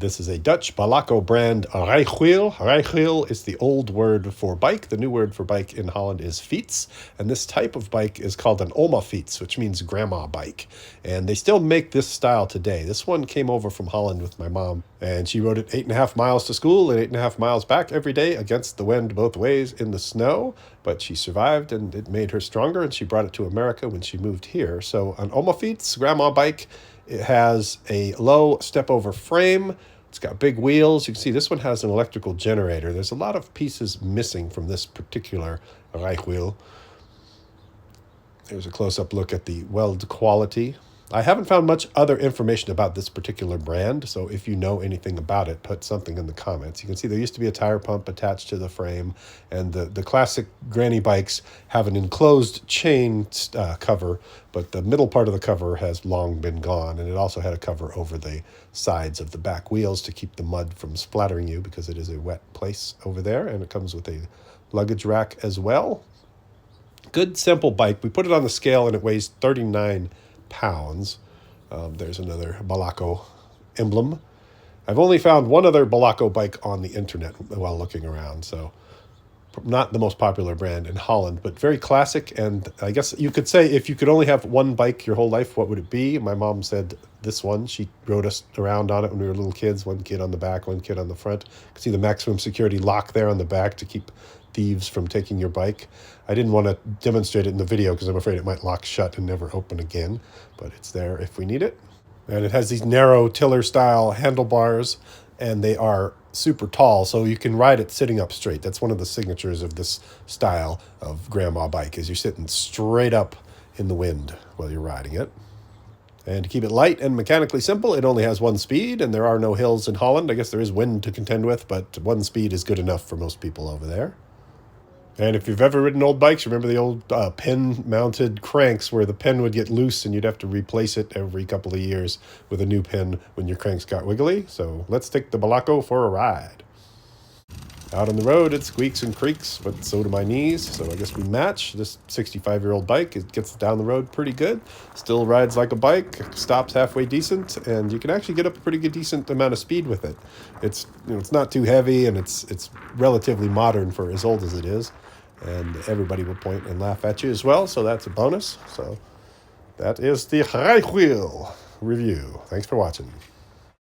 This is a Dutch Balako brand rijwiel. Rijwiel is the old word for bike. The new word for bike in Holland is fiets. And this type of bike is called an Omafiets, which means grandma bike. And they still make this style today. This one came over from Holland with my mom, and she rode it 8.5 miles to school and 8.5 miles back every day against the wind both ways in the snow. But she survived, and it made her stronger, and she brought it to America when she moved here. So an Omafiets grandma bike. It has a low step-over frame. It's got big wheels. You can see this one has an electrical generator. There's a lot of pieces missing from this particular rijwiel. There's a close-up look at the weld quality. I haven't found much other information about this particular brand, so if you know anything about it, put something in the comments. You can see there used to be a tire pump attached to the frame, and the classic granny bikes have an enclosed chain cover, but the middle part of the cover has long been gone, and it also had a cover over the sides of the back wheels to keep the mud from splattering you, because it is a wet place over there, and it comes with a luggage rack as well. Good, simple bike. We put it on the scale, and it weighs 39 pounds. There's another Balako emblem. I've only found one other Balako bike on the internet while looking around, so not the most popular brand in Holland, but very classic. And I guess you could say, if you could only have one bike your whole life, what would it be? My mom said this one. She rode us around on it when we were little kids, one kid on the back, one kid on the front. You can see the maximum security lock there on the back to keep thieves from taking your bike. I didn't want to demonstrate it in the video because I'm afraid it might lock shut and never open again, but it's there if we need it. And it has these narrow tiller style handlebars, and they are super tall, so you can ride it sitting up straight. That's one of the signatures of this style of grandma bike, is you're sitting straight up in the wind while you're riding it. And to keep it light and mechanically simple, it only has one speed, and there are no hills in Holland. I guess there is wind to contend with, but one speed is good enough for most people over there. And if you've ever ridden old bikes, remember the old pin-mounted cranks where the pin would get loose and you'd have to replace it every couple of years with a new pin when your cranks got wiggly. So let's take the Balako for a ride. Out on the road, it squeaks and creaks, but so do my knees, so I guess we match. This 65-year-old bike, it gets down the road pretty good, still rides like a bike, stops halfway decent, and you can actually get up a pretty good decent amount of speed with it. It's it's not too heavy, and it's relatively modern for as old as it is, and everybody will point and laugh at you as well, so that's a bonus. So that is the rijwiel review. Thanks for watching.